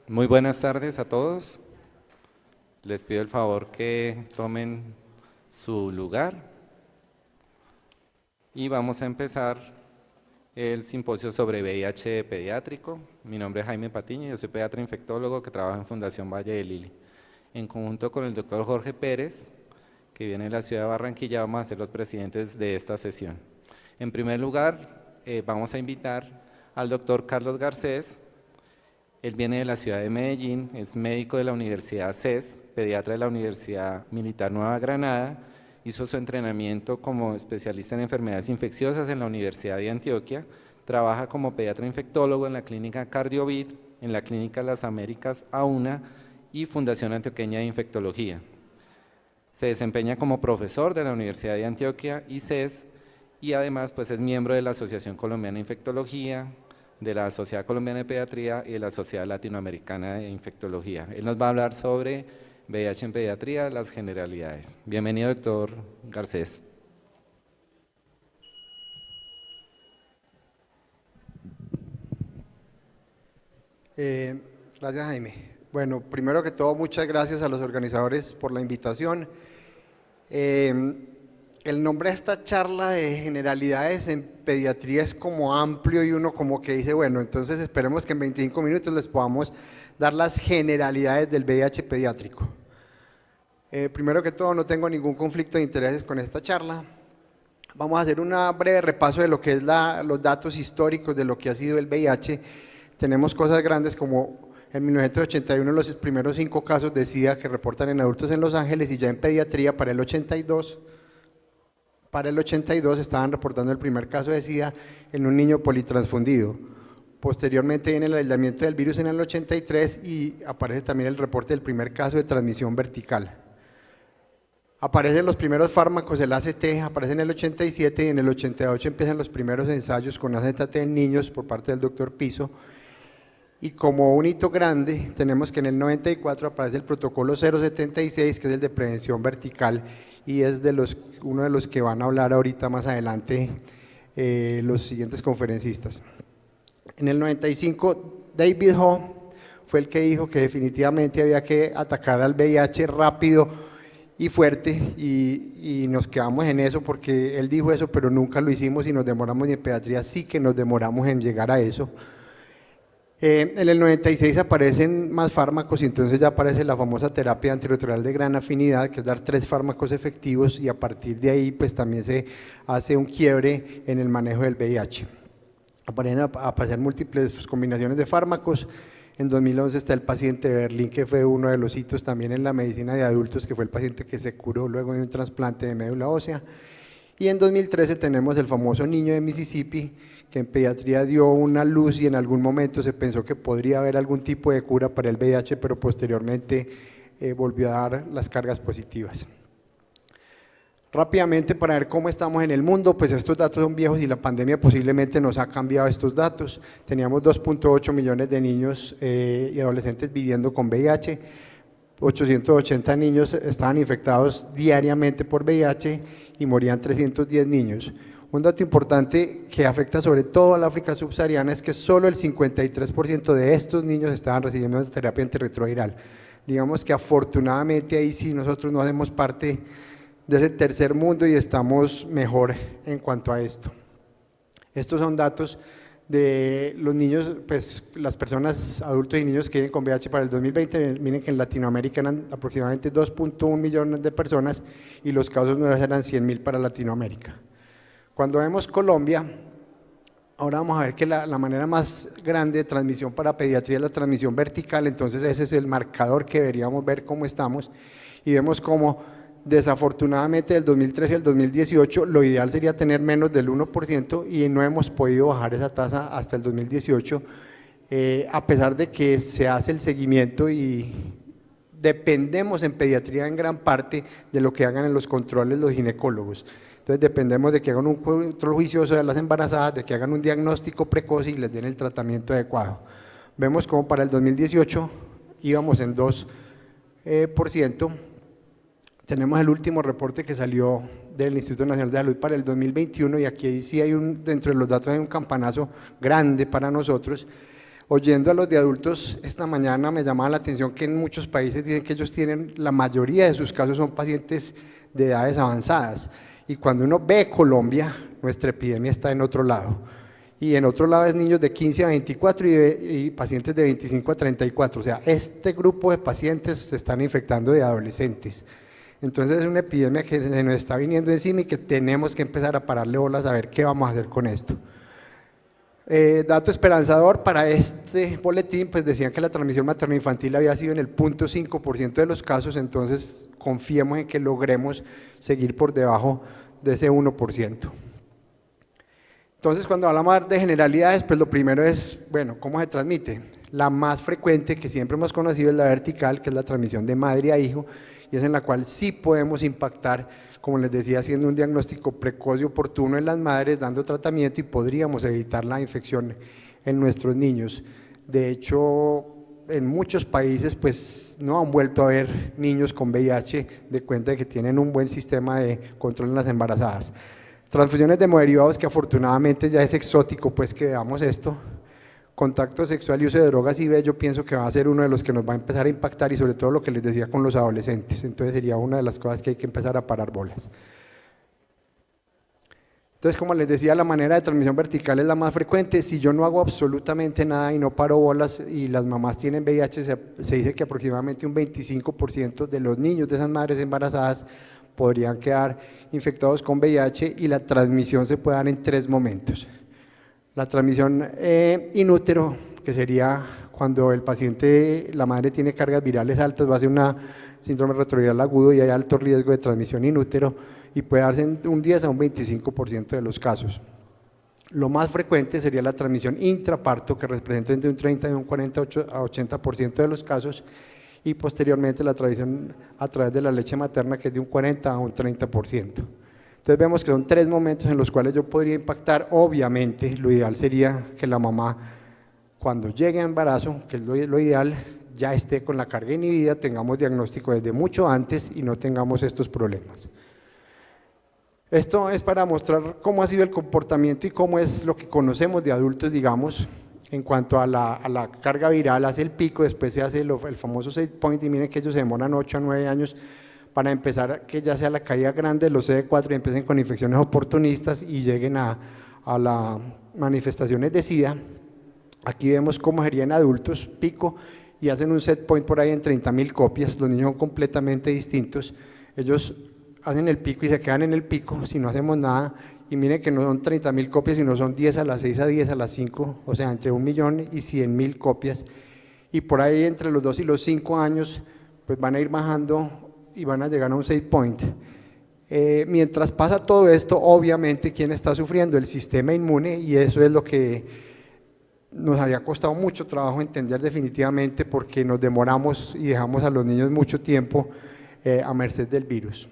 Muy buenas tardes a todos. Les pido el favor que tomen su lugar y vamos a empezar el simposio sobre VIH pediátrico. Mi nombre es Jaime Patiño, yo soy pediatra infectólogo que trabaja en Fundación Valle de Lili. En conjunto con el doctor Jorge Pérez, que viene de la ciudad de Barranquilla, vamos a ser los presidentes de esta sesión. En primer lugar, vamos a invitar al doctor Carlos Garcés. Él viene de la ciudad de Medellín, es médico de la Universidad CES, pediatra de la Universidad Militar Nueva Granada, hizo su entrenamiento como especialista en enfermedades infecciosas en la Universidad de Antioquia, trabaja como pediatra infectólogo en la clínica Cardiovid, en la clínica Las Américas AUNA y Fundación Antioqueña de Infectología. Se desempeña como profesor de la Universidad de Antioquia y CES y además pues, es miembro de la Asociación Colombiana de Infectología, de la Sociedad Colombiana de Pediatría y de la Sociedad Latinoamericana de Infectología. Él nos va a hablar sobre VIH en pediatría, las generalidades. Bienvenido, doctor Garcés. Gracias, Jaime. Bueno, primero que todo, muchas gracias a los organizadores por la invitación. El nombre de esta charla de generalidades en pediatría es como amplio y uno como que dice, bueno, entonces esperemos que en 25 minutos les podamos dar las generalidades del VIH pediátrico. Primero que todo, no tengo ningún conflicto de intereses con esta charla. Vamos a hacer un breve repaso de lo que es los datos históricos de lo que ha sido el VIH. Tenemos cosas grandes como en 1981 los primeros 5 casos de SIDA que reportan en adultos en Los Ángeles y ya en pediatría para el 82 estaban reportando el primer caso de SIDA en un niño politransfundido. Posteriormente viene el aislamiento del virus en el 83 y aparece también el reporte del primer caso de transmisión vertical. Aparecen los primeros fármacos, el ACT aparece en el 87 y en el 88 empiezan los primeros ensayos con AZT en niños por parte del doctor Piso. Y como un hito grande tenemos que en el 94 aparece el protocolo 076 que es el de prevención vertical y es uno de los que van a hablar ahorita más adelante los siguientes conferencistas. En el 95 David Ho fue el que dijo que definitivamente había que atacar al VIH rápido y fuerte y nos quedamos en eso porque él dijo eso pero nunca lo hicimos y nos demoramos y en pediatría sí que nos demoramos en llegar a eso. En el 96 aparecen más fármacos y entonces ya aparece la famosa terapia antirretroviral de gran afinidad, que es dar 3 fármacos efectivos y a partir de ahí pues también se hace un quiebre en el manejo del VIH. Aparecen a aparecer múltiples combinaciones de fármacos. En 2011 está el paciente de Berlín, que fue uno de los hitos también en la medicina de adultos, que fue el paciente que se curó luego de un trasplante de médula ósea. Y en 2013 tenemos el famoso niño de Mississippi, que en pediatría dio una luz y en algún momento se pensó que podría haber algún tipo de cura para el VIH, pero posteriormente volvió a dar las cargas positivas. Rápidamente para ver cómo estamos en el mundo, pues estos datos son viejos y la pandemia posiblemente nos ha cambiado estos datos. Teníamos 2.8 millones de niños y adolescentes viviendo con VIH, 880 niños estaban infectados diariamente por VIH y morían 310 niños. Un dato importante que afecta sobre todo a la África subsahariana es que solo el 53% de estos niños estaban recibiendo terapia antirretroviral. Digamos que afortunadamente ahí sí nosotros no hacemos parte de ese tercer mundo y estamos mejor en cuanto a esto. Estos son datos de los niños, pues las personas, adultos y niños que viven con VIH para el 2020, miren que en Latinoamérica eran aproximadamente 2.1 millones de personas y los casos nuevos eran 100.000 para Latinoamérica. Cuando vemos Colombia, ahora vamos a ver que la manera más grande de transmisión para pediatría es la transmisión vertical, entonces ese es el marcador que deberíamos ver cómo estamos y vemos cómo desafortunadamente del 2013 al 2018 lo ideal sería tener menos del 1% y no hemos podido bajar esa tasa hasta el 2018 a pesar de que se hace el seguimiento y dependemos en pediatría en gran parte de lo que hagan en los controles los ginecólogos. Entonces dependemos de que hagan un control juicioso de las embarazadas, de que hagan un diagnóstico precoz y les den el tratamiento adecuado. Vemos como para el 2018 íbamos en 2%. Tenemos el último reporte que salió del Instituto Nacional de Salud para el 2021, y aquí sí hay dentro de los datos hay un campanazo grande para nosotros. Oyendo a los de adultos esta mañana me llamaba la atención que en muchos países dicen que ellos tienen, la mayoría de sus casos son pacientes de edades avanzadas, y cuando uno ve Colombia, nuestra epidemia está en otro lado, y en otro lado es niños de 15 a 24 y pacientes de 25 a 34, o sea, este grupo de pacientes se están infectando de adolescentes. Entonces es una epidemia que se nos está viniendo encima y que tenemos que empezar a pararle bolas a ver qué vamos a hacer con esto. Dato esperanzador para este boletín, pues decían que la transmisión materno-infantil había sido en el 0.5% de los casos, entonces confiemos en que logremos seguir por debajo de ese 1%. Entonces, cuando hablamos de generalidades, pues lo primero es, bueno, ¿cómo se transmite? La más frecuente que siempre hemos conocido es la vertical, que es la transmisión de madre a hijo, y es en la cual sí podemos impactar, como les decía, haciendo un diagnóstico precoz y oportuno en las madres, dando tratamiento, y podríamos evitar la infección en nuestros niños. De hecho, en muchos países pues no han vuelto a ver niños con VIH, de cuenta de que tienen un buen sistema de control en las embarazadas. Transfusiones de hemoderivados, que afortunadamente ya es exótico pues que veamos esto. Contacto sexual y uso de drogas IV, yo pienso que va a ser uno de los que nos va a empezar a impactar, y sobre todo lo que les decía con los adolescentes, entonces sería una de las cosas que hay que empezar a parar bolas. Entonces, como les decía, la manera de transmisión vertical es la más frecuente. Si yo no hago absolutamente nada y no paro bolas y las mamás tienen VIH, se dice que aproximadamente un 25% de los niños de esas madres embarazadas podrían quedar infectados con VIH, y la transmisión se puede dar en 3 momentos. La transmisión in útero, que sería cuando el paciente, la madre tiene cargas virales altas, va a ser una síndrome retroviral agudo y hay alto riesgo de transmisión in útero, y puede darse en un 10 a un 25% de los casos. Lo más frecuente sería la transmisión intraparto, que representa entre un 30 y un 40 a 80% de los casos, y posteriormente la transmisión a través de la leche materna, que es de un 40 a un 30%. Entonces vemos que son 3 momentos en los cuales yo podría impactar. Obviamente lo ideal sería que la mamá, cuando llegue a embarazo, que es lo ideal, ya esté con la carga inhibida, tengamos diagnóstico desde mucho antes y no tengamos estos problemas. Esto es para mostrar cómo ha sido el comportamiento y cómo es lo que conocemos de adultos, digamos, en cuanto a la carga viral. Hace el pico, después se hace el famoso set point, y miren que ellos se demoran 8 a 9 años para empezar, que ya sea la caída grande de los CD4 y empiecen con infecciones oportunistas y lleguen a las manifestaciones de SIDA. Aquí vemos cómo sería en adultos, pico, y hacen un set point por ahí en 30.000 copias. Los niños son completamente distintos, ellos hacen el pico y se quedan en el pico si no hacemos nada, y miren que no son 30.000 copias, sino son 10 a las 6 a 10 a las 5, o sea, entre 1.100.000 copias, y por ahí entre los 2 y los 5 años pues van a ir bajando y van a llegar a un set point. Mientras pasa todo esto, obviamente, ¿quién está sufriendo? El sistema inmune, y eso es lo que nos había costado mucho trabajo entender definitivamente, porque nos demoramos y dejamos a los niños mucho tiempo a merced del virus.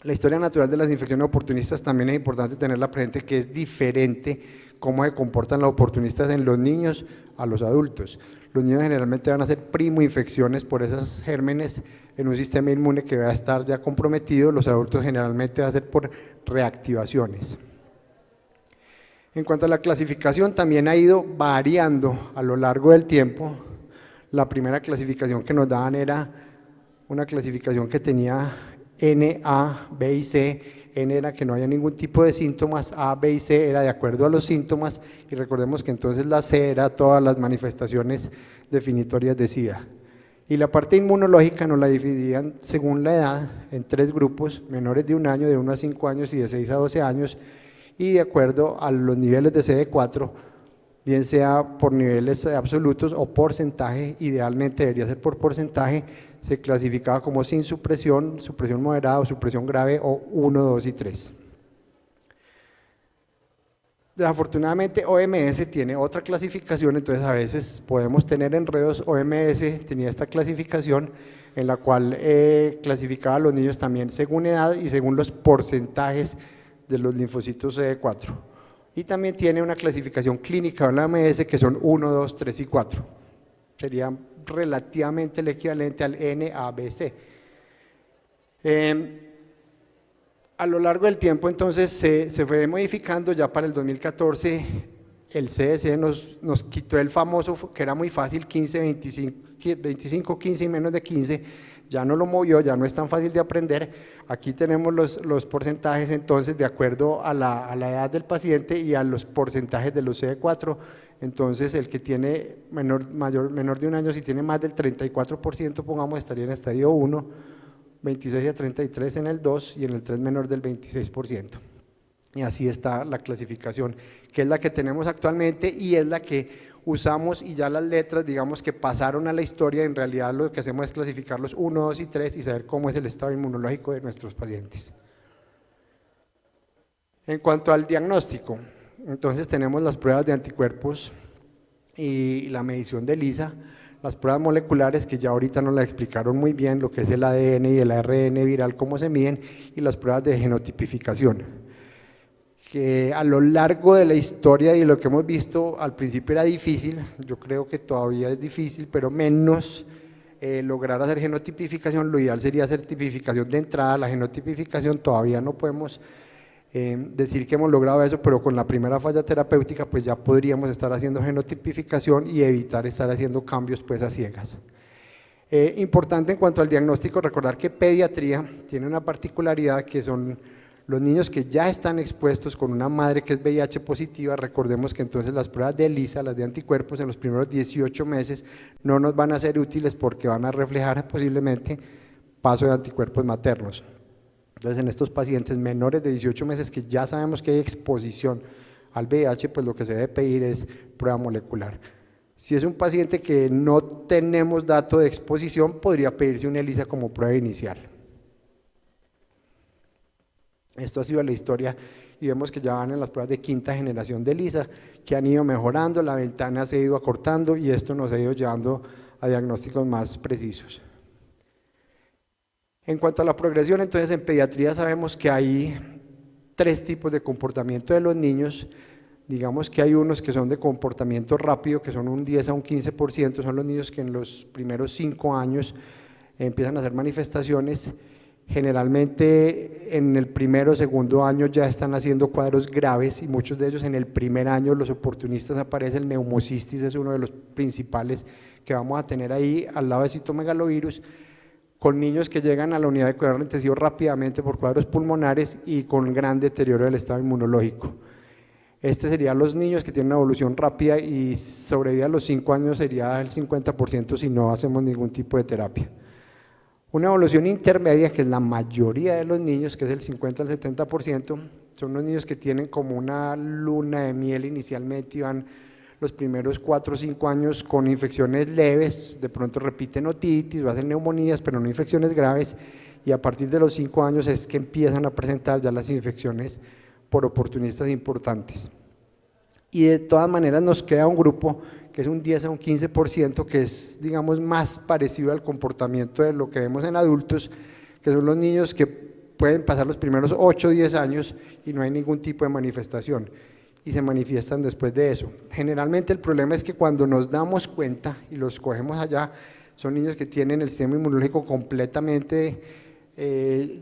La historia natural de las infecciones oportunistas también es importante tenerla presente, que es diferente cómo se comportan los oportunistas en los niños a los adultos. Los niños generalmente van a ser primoinfecciones por esos gérmenes en un sistema inmune que va a estar ya comprometido. Los adultos generalmente va a ser por reactivaciones. En cuanto a la clasificación, también ha ido variando a lo largo del tiempo. La primera clasificación que nos daban era una clasificación que tenía N, A, B y C. N era que no había ningún tipo de síntomas, A, B y C era de acuerdo a los síntomas, y recordemos que entonces la C era todas las manifestaciones definitorias de SIDA. Y la parte inmunológica nos la dividían según la edad en 3 grupos: menores de 1 año, de 1 a 5 años y de 6 a 12 años, y de acuerdo a los niveles de CD4, bien sea por niveles absolutos o porcentaje, idealmente debería ser por porcentaje, se clasificaba como sin supresión, supresión moderada o supresión grave, o 1, 2 y 3. Desafortunadamente OMS tiene otra clasificación, entonces a veces podemos tener enredos. OMS tenía esta clasificación en la cual clasificaba a los niños también según edad y según los porcentajes de los linfocitos CD4. Y también tiene una clasificación clínica de la OMS que son 1, 2, 3 y 4. Sería relativamente el equivalente al NABC. A lo largo del tiempo entonces se fue modificando, ya para el 2014 el CDC nos quitó el famoso, que era muy fácil, 15, 25, 15 y menos de 15, ya no lo movió, ya no es tan fácil de aprender. Aquí tenemos los porcentajes entonces de acuerdo a la edad del paciente y a los porcentajes de los CD4. Entonces el que tiene menor de un año, si tiene más del 34%, pongamos, estaría en estadio 1, 26 a 33 en el 2 y en el 3 menor del 26%. Y así está la clasificación, que es la que tenemos actualmente y es la que usamos, y ya las letras, digamos, que pasaron a la historia. En realidad lo que hacemos es clasificarlos 1, 2 y 3 y saber cómo es el estado inmunológico de nuestros pacientes. En cuanto al diagnóstico, entonces tenemos las pruebas de anticuerpos y la medición de ELISA, las pruebas moleculares que ya ahorita nos la explicaron muy bien, lo que es el ADN y el ARN viral, cómo se miden, y las pruebas de genotipificación, que a lo largo de la historia y lo que hemos visto, al principio era difícil, yo creo que todavía es difícil, pero menos lograr hacer genotipificación. Lo ideal sería hacer tipificación de entrada. La genotipificación todavía no podemos decir que hemos logrado eso, pero con la primera falla terapéutica pues ya podríamos estar haciendo genotipificación y evitar estar haciendo cambios pues a ciegas. Importante en cuanto al diagnóstico, recordar que pediatría tiene una particularidad, que son los niños que ya están expuestos con una madre que es VIH positiva. Recordemos que entonces las pruebas de ELISA, las de anticuerpos, en los primeros 18 meses no nos van a ser útiles porque van a reflejar posiblemente paso de anticuerpos maternos. Entonces en estos pacientes menores de 18 meses que ya sabemos que hay exposición al VIH, pues lo que se debe pedir es prueba molecular. Si es un paciente que no tenemos dato de exposición, podría pedirse una ELISA como prueba inicial. Esto ha sido la historia y vemos que ya van en las pruebas de quinta generación de ELISA, que han ido mejorando, la ventana se ha ido acortando y esto nos ha ido llevando a diagnósticos más precisos. En cuanto a la progresión, entonces en pediatría sabemos que hay 3 tipos de comportamiento de los niños. Digamos que hay unos que son de comportamiento rápido, que son un 10 a un 15%, son los niños que en los primeros 5 años empiezan a hacer manifestaciones. Generalmente en el primero o segundo año ya están haciendo cuadros graves y muchos de ellos en el primer año los oportunistas aparecen. El neumocistis es uno de los principales que vamos a tener ahí al lado de citomegalovirus, con niños que llegan a la unidad de cuidado intensivo rápidamente por cuadros pulmonares y con gran deterioro del estado inmunológico. Este serían los niños que tienen una evolución rápida y sobrevida a los 5 años sería el 50% si no hacemos ningún tipo de terapia. Una evolución intermedia, que es la mayoría de los niños, que es el 50 al 70%, son los niños que tienen como una luna de miel inicialmente y van los primeros 4 o 5 años con infecciones leves, de pronto repiten otitis o hacen neumonías, pero no infecciones graves, y a partir de los 5 años es que empiezan a presentar ya las infecciones por oportunistas importantes. Y de todas maneras nos queda un grupo que es un 10 a un 15%, que es, digamos, más parecido al comportamiento de lo que vemos en adultos, que son los niños que pueden pasar los primeros 8 o 10 años y no hay ningún tipo de manifestación, y se manifiestan después de eso. Generalmente el problema es que cuando nos damos cuenta y los cogemos allá, son niños que tienen el sistema inmunológico completamente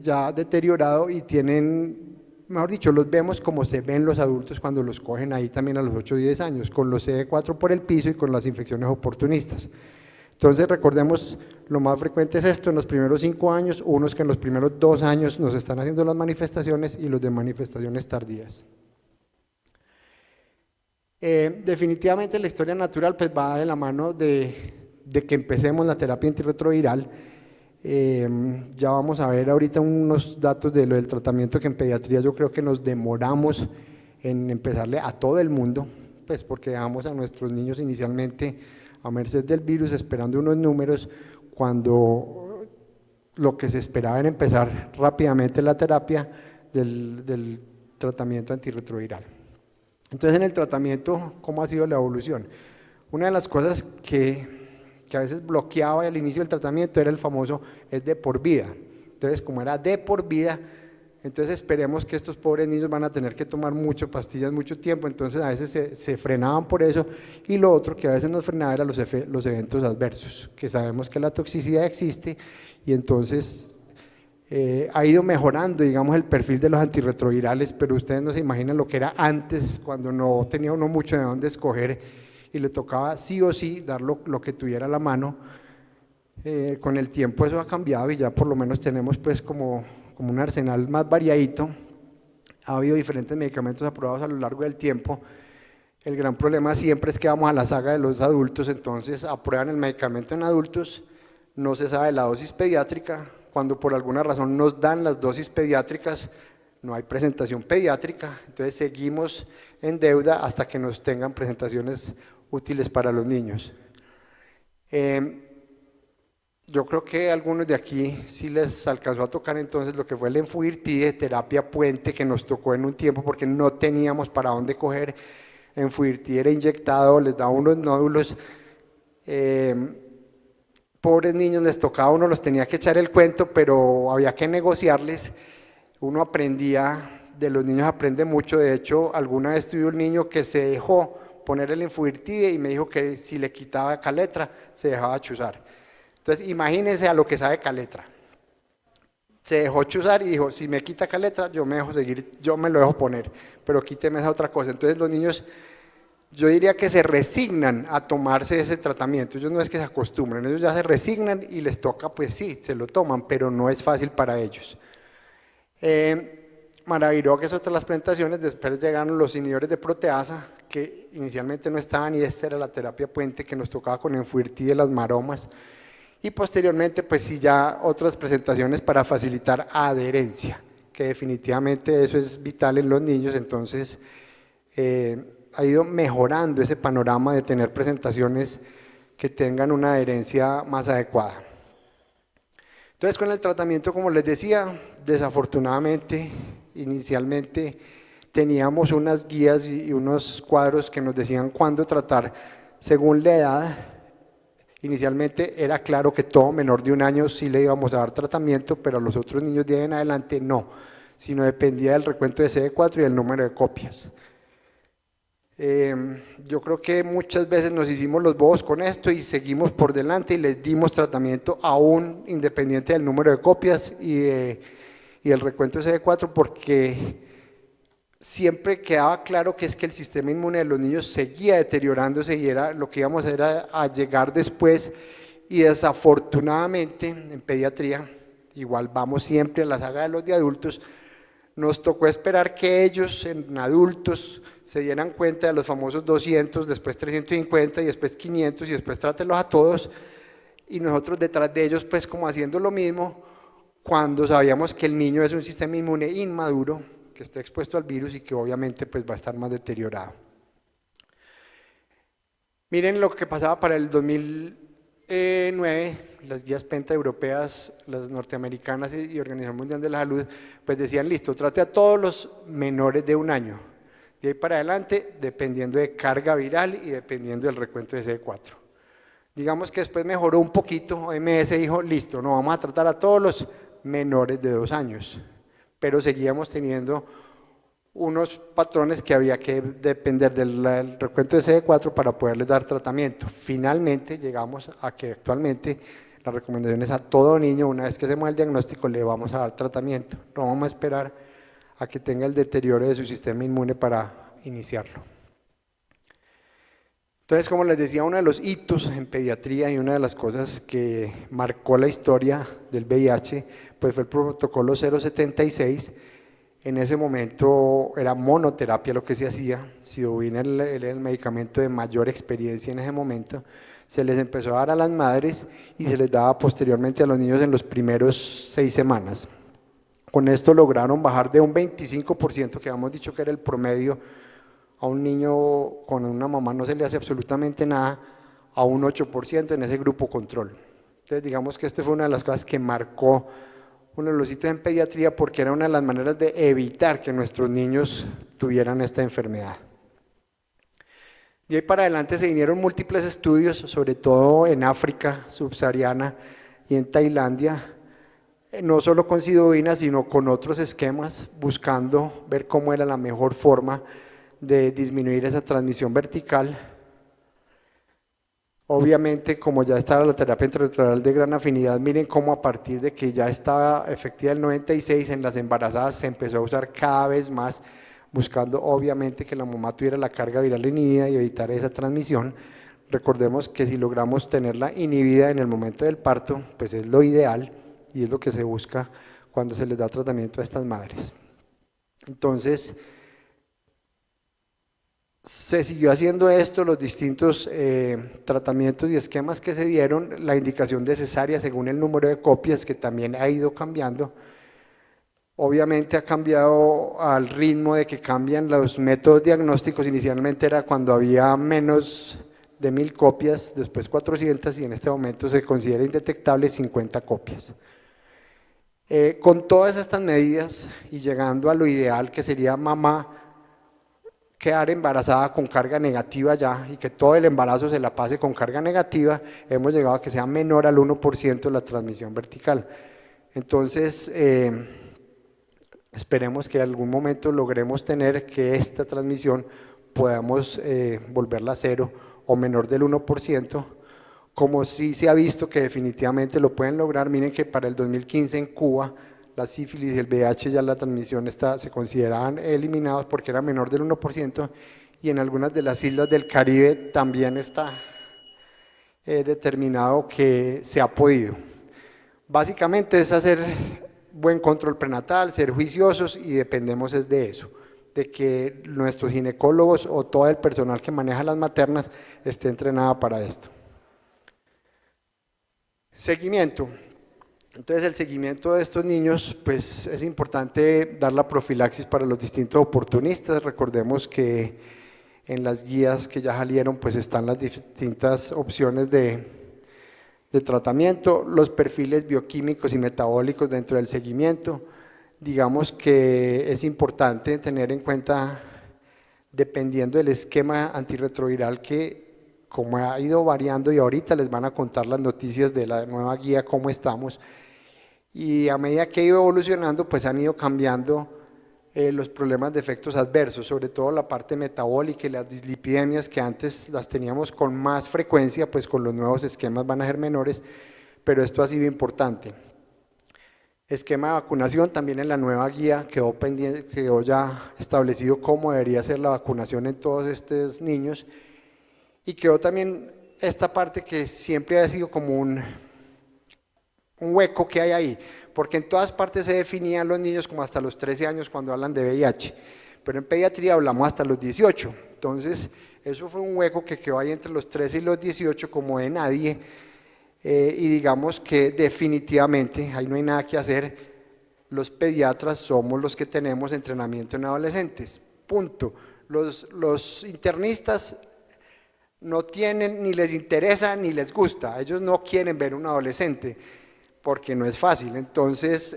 ya deteriorado y tienen, mejor dicho, los vemos como se ven los adultos cuando los cogen ahí también a los 8 o 10 años, con los CD4 por el piso y con las infecciones oportunistas. Entonces recordemos, lo más frecuente es esto en los primeros 5 años, unos que en los primeros 2 años nos están haciendo las manifestaciones y los de manifestaciones tardías. Definitivamente la historia natural pues va de la mano de que empecemos la terapia antirretroviral. Ya vamos a ver ahorita unos datos de lo del tratamiento, que en pediatría yo creo que nos demoramos en empezarle a todo el mundo, pues porque dejamos a nuestros niños inicialmente a merced del virus esperando unos números, cuando lo que se esperaba era empezar rápidamente la terapia del tratamiento antirretroviral. Entonces en el tratamiento, ¿cómo ha sido la evolución? Una de las cosas que a veces bloqueaba al inicio del tratamiento era el famoso es de por vida. Entonces, como era de por vida, entonces esperemos que estos pobres niños van a tener que tomar mucho pastillas mucho tiempo, entonces a veces se frenaban por eso. Y lo otro que a veces nos frenaba eran los eventos adversos, que sabemos que la toxicidad existe y entonces Ha ido mejorando, digamos, el perfil de los antirretrovirales, pero ustedes no se imaginan lo que era antes, cuando no tenía uno mucho de dónde escoger y le tocaba sí o sí dar lo que tuviera a la mano. Con el tiempo eso ha cambiado y ya por lo menos tenemos pues como un arsenal más variadito. Ha habido diferentes medicamentos aprobados a lo largo del tiempo. El gran problema siempre es que vamos a la saga de los adultos, entonces aprueban el medicamento en adultos, no se sabe la dosis pediátrica, cuando por alguna razón nos dan las dosis pediátricas, no hay presentación pediátrica, entonces seguimos en deuda hasta que nos tengan presentaciones útiles para los niños. Yo creo que a algunos de aquí sí les alcanzó a tocar entonces lo que fue el Enfuirtide, terapia puente, que nos tocó en un tiempo porque no teníamos para dónde coger. Enfuirtide era inyectado, les daba unos nódulos. Pobres niños, les tocaba, uno los tenía que echar el cuento, pero había que negociarles. Uno aprendía, de los niños aprende mucho. De hecho, alguna vez tuve un niño que se dejó poner el Enfuirtide y me dijo que si le quitaba caletra, se dejaba chuzar. Entonces, imagínense a lo que sabe caletra. Se dejó chuzar y dijo, si me quita caletra, yo me dejo seguir, yo me lo dejo poner, pero quíteme esa otra cosa. Entonces los niños, yo diría que se resignan a tomarse ese tratamiento. Ellos no es que se acostumbren, ellos ya se resignan y les toca, pues sí, se lo toman, pero no es fácil para ellos. Maravilloso que es otra de las presentaciones. Después llegaron los inhibidores de proteasa, que inicialmente no estaban, y esta era la terapia puente que nos tocaba con Enfuirtide, las maromas. Y posteriormente, pues sí, ya otras presentaciones para facilitar adherencia, que definitivamente eso es vital en los niños. Entonces, ha ido mejorando ese panorama de tener presentaciones que tengan una adherencia más adecuada. Entonces, con el tratamiento, como les decía, desafortunadamente, inicialmente teníamos unas guías y unos cuadros que nos decían cuándo tratar según la edad. Inicialmente era claro que todo menor de 1 año sí le íbamos a dar tratamiento, pero a los otros niños de ahí en adelante no, sino dependía del recuento de CD4 y el número de copias. Yo creo que muchas veces nos hicimos los bobos con esto y seguimos por delante y les dimos tratamiento aún independiente del número de copias y el recuento de CD4, porque siempre quedaba claro que es que el sistema inmune de los niños seguía deteriorándose y era lo que íbamos a hacer a llegar después. Y desafortunadamente en pediatría, igual vamos siempre a la saga de los de adultos, nos tocó esperar que ellos en adultos se dieran cuenta de los famosos 200, después 350 y después 500 y después trátelos a todos, y nosotros detrás de ellos pues como haciendo lo mismo, cuando sabíamos que el niño es un sistema inmune inmaduro, que está expuesto al virus y que obviamente pues va a estar más deteriorado. Miren lo que pasaba para el 2009, las guías PENTA europeas, las norteamericanas y Organización Mundial de la Salud, pues decían, listo, trate a todos los menores de 1 año, de ahí para adelante, dependiendo de carga viral y dependiendo del recuento de CD4. Digamos que después mejoró un poquito, OMS dijo, listo, no vamos a tratar a todos los menores de 2 años, pero seguíamos teniendo unos patrones que había que depender del recuento de CD4 para poderles dar tratamiento. Finalmente llegamos a que actualmente la recomendación es a todo niño, una vez que se mueva el diagnóstico, le vamos a dar tratamiento. No vamos a esperar a que tenga el deterioro de su sistema inmune para iniciarlo. Entonces, como les decía, uno de los hitos en pediatría y una de las cosas que marcó la historia del VIH, pues fue el protocolo 076. En ese momento era monoterapia lo que se hacía, Sidovina era el medicamento de mayor experiencia en ese momento. Se les empezó a dar a las madres y se les daba posteriormente a los niños en los primeros 6 semanas. Con esto lograron bajar de un 25%, que habíamos dicho que era el promedio, a un niño con una mamá no se le hace absolutamente nada, a un 8% en ese grupo control. Entonces digamos que esta fue una de las cosas que marcó uno de los hitos en pediatría, porque era una de las maneras de evitar que nuestros niños tuvieran esta enfermedad. De ahí para adelante se vinieron múltiples estudios, sobre todo en África subsahariana y en Tailandia, no solo con sidovina, sino con otros esquemas, buscando ver cómo era la mejor forma de disminuir esa transmisión vertical. Obviamente, como ya estaba la terapia antirretroviral de gran afinidad, miren cómo a partir de que ya estaba efectiva el 96, en las embarazadas se empezó a usar cada vez más, buscando obviamente que la mamá tuviera la carga viral inhibida y evitar esa transmisión. Recordemos que si logramos tenerla inhibida en el momento del parto, pues es lo ideal y es lo que se busca cuando se les da tratamiento a estas madres. Entonces, se siguió haciendo esto, los distintos tratamientos y esquemas que se dieron, la indicación de cesárea según el número de copias que también ha ido cambiando. Obviamente ha cambiado al ritmo de que cambian los métodos diagnósticos. Inicialmente era cuando había menos de 1000 copias, después 400 y en este momento se considera indetectable 50 copias. Con todas estas medidas y llegando a lo ideal que sería mamá quedar embarazada con carga negativa ya y que todo el embarazo se la pase con carga negativa, hemos llegado a que sea menor al 1% la transmisión vertical. Entonces, esperemos que en algún momento logremos tener que esta transmisión podamos volverla a 0 o menor del 1%, como sí se ha visto que definitivamente lo pueden lograr. Miren que para el 2015 en Cuba la sífilis y el VIH ya la transmisión se consideraban eliminados porque era menor del 1%, y en algunas de las islas del Caribe también está determinado que se ha podido. Básicamente es hacer buen control prenatal, ser juiciosos, y dependemos es de eso, de que nuestros ginecólogos o todo el personal que maneja las maternas esté entrenado para esto. Seguimiento. Entonces, el seguimiento de estos niños, pues es importante dar la profilaxis para los distintos oportunistas. Recordemos que en las guías que ya salieron, pues están las distintas opciones de tratamiento, los perfiles bioquímicos y metabólicos dentro del seguimiento. Digamos que es importante tener en cuenta, dependiendo del esquema antirretroviral, que como ha ido variando, y ahorita les van a contar las noticias de la nueva guía, cómo estamos, y a medida que ha ido evolucionando, pues han ido cambiando los problemas de efectos adversos, sobre todo la parte metabólica y las dislipidemias que antes las teníamos con más frecuencia, pues con los nuevos esquemas van a ser menores, pero esto ha sido importante. Esquema de vacunación, también en la nueva guía quedó pendiente, quedó ya establecido cómo debería ser la vacunación en todos estos niños, y quedó también esta parte que siempre ha sido como un hueco que hay ahí, porque en todas partes se definían los niños como hasta los 13 años cuando hablan de VIH, pero en pediatría hablamos hasta los 18, entonces eso fue un hueco que quedó ahí entre los 13 y los 18 como de nadie, y digamos que definitivamente ahí no hay nada que hacer. Los pediatras somos los que tenemos entrenamiento en adolescentes, punto. Los internistas no tienen, ni les interesa, ni les gusta, ellos no quieren ver un adolescente, porque no es fácil. Entonces,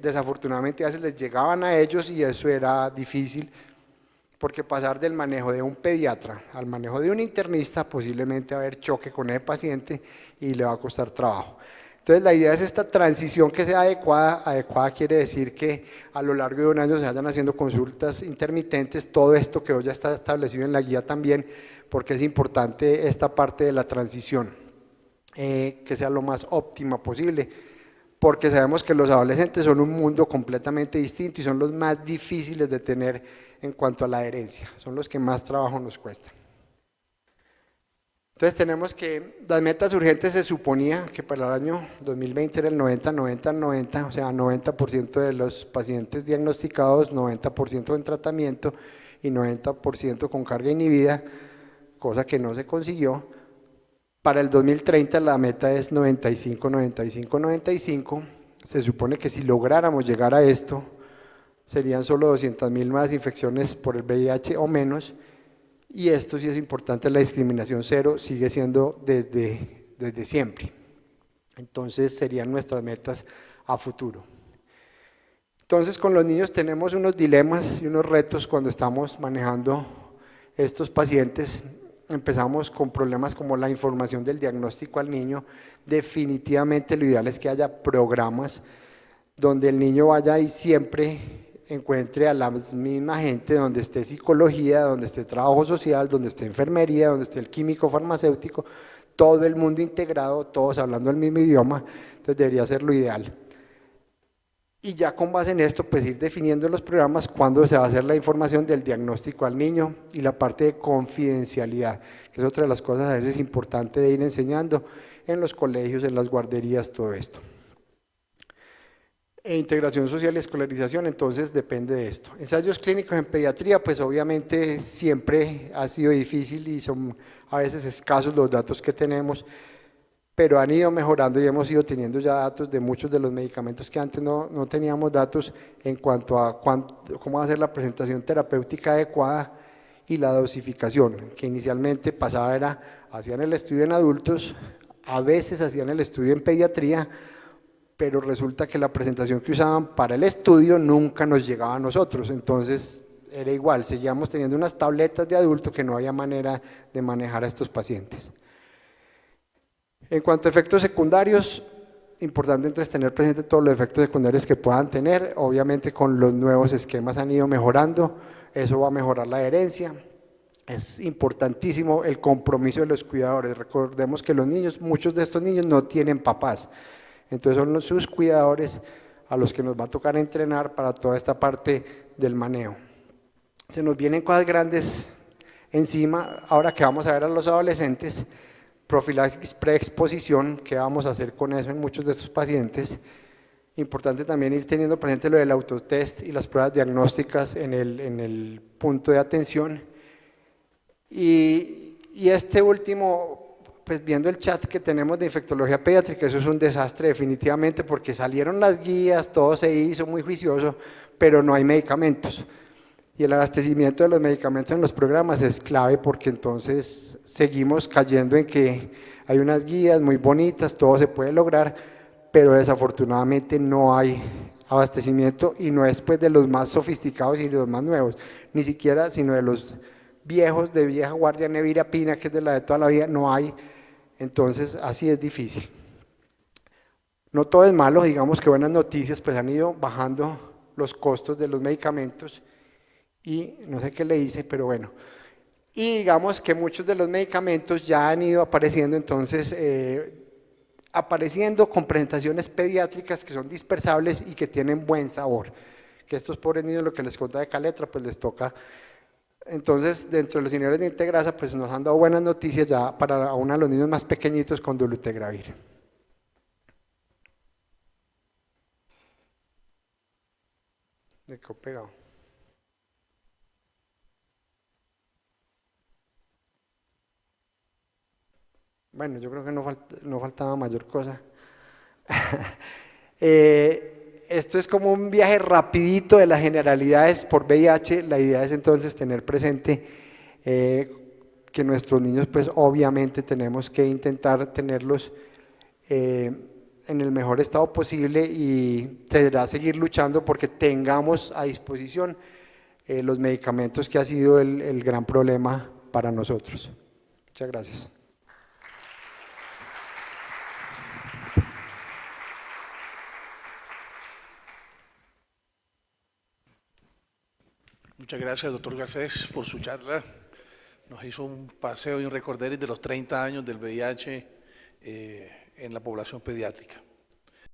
desafortunadamente a veces les llegaban a ellos y eso era difícil, porque pasar del manejo de un pediatra al manejo de un internista, posiblemente va a haber choque con el paciente y le va a costar trabajo. Entonces, la idea es esta transición que sea adecuada. Adecuada quiere decir que a lo largo de un año se vayan haciendo consultas intermitentes, todo esto que hoy ya está establecido en la guía también, porque es importante esta parte de la transición, que sea lo más óptima posible, porque sabemos que los adolescentes son un mundo completamente distinto y son los más difíciles de tener en cuanto a la adherencia, son los que más trabajo nos cuestan. Entonces tenemos que las metas urgentes, se suponía que para el año 2020 era el 90-90-90, o sea 90% de los pacientes diagnosticados, 90% en tratamiento y 90% con carga inhibida, cosa que no se consiguió. Para el 2030 la meta es 95-95-95, se supone que si lográramos llegar a esto, serían solo 200.000 más infecciones por el VIH o menos, y esto sí es importante, la discriminación cero sigue siendo desde siempre. Entonces serían nuestras metas a futuro. Entonces con los niños tenemos unos dilemas y unos retos cuando estamos manejando estos pacientes. Empezamos con problemas como la información del diagnóstico al niño. Definitivamente lo ideal es que haya programas donde el niño vaya y siempre encuentre a la misma gente, donde esté psicología, donde esté trabajo social, donde esté enfermería, donde esté el químico farmacéutico, todo el mundo integrado, todos hablando el mismo idioma, entonces debería ser lo ideal. Y ya con base en esto, pues ir definiendo los programas, cuándo se va a hacer la información del diagnóstico al niño y la parte de confidencialidad, que es otra de las cosas a veces importantes de ir enseñando en los colegios, en las guarderías, todo esto. E integración social y escolarización, entonces depende de esto. Ensayos clínicos en pediatría, pues obviamente siempre ha sido difícil y son a veces escasos los datos que tenemos, pero han ido mejorando y hemos ido teniendo ya datos de muchos de los medicamentos que antes no teníamos datos en cuanto a cómo hacer la presentación terapéutica adecuada y la dosificación, que inicialmente pasaba hacían el estudio en adultos, a veces hacían el estudio en pediatría, pero resulta que la presentación que usaban para el estudio nunca nos llegaba a nosotros, entonces era igual, seguíamos teniendo unas tabletas de adulto que no había manera de manejar a estos pacientes. En cuanto a efectos secundarios, importante entonces tener presente todos los efectos secundarios que puedan tener, obviamente con los nuevos esquemas han ido mejorando, eso va a mejorar la adherencia, es importantísimo el compromiso de los cuidadores, recordemos que los niños, muchos de estos niños no tienen papás, entonces son sus cuidadores a los que nos va a tocar entrenar para toda esta parte del manejo. Se nos vienen cosas grandes encima, ahora que vamos a ver a los adolescentes, profilaxis preexposición, ¿qué vamos a hacer con eso en muchos de estos pacientes? Importante también ir teniendo presente lo del autotest y las pruebas diagnósticas en el punto de atención. Y este último, pues viendo el chat que tenemos de infectología pediátrica, eso es un desastre definitivamente porque salieron las guías, todo se hizo muy juicioso, pero no hay medicamentos. Y el abastecimiento de los medicamentos en los programas es clave porque entonces seguimos cayendo en que hay unas guías muy bonitas, todo se puede lograr, pero desafortunadamente no hay abastecimiento y no es pues de los más sofisticados y de los más nuevos, ni siquiera sino de los viejos, de vieja guardia, nevirapina, que es de la de toda la vida, no hay, entonces así es difícil. No todo es malo, digamos que buenas noticias, pues han ido bajando los costos de los medicamentos, y no sé qué le hice, pero bueno, y digamos que muchos de los medicamentos ya han ido apareciendo, entonces apareciendo con presentaciones pediátricas que son dispersables y que tienen buen sabor, que estos pobres niños, lo que les contaba de Caletra, pues les toca, entonces dentro de los inhibidores de integrasa, pues nos han dado buenas noticias ya para uno de los niños más pequeñitos con dolutegravir. Me quedó pegado. Bueno, yo creo que no faltaba mayor cosa. Esto es como un viaje rapidito de las generalidades por VIH. La idea es entonces tener presente que nuestros niños, pues obviamente tenemos que intentar tenerlos en el mejor estado posible y será seguir luchando porque tengamos a disposición los medicamentos que ha sido el gran problema para nosotros. Muchas gracias. Muchas gracias, doctor Garcés, por su charla. Nos hizo un paseo y un recorderis de los 30 años del VIH en la población pediátrica.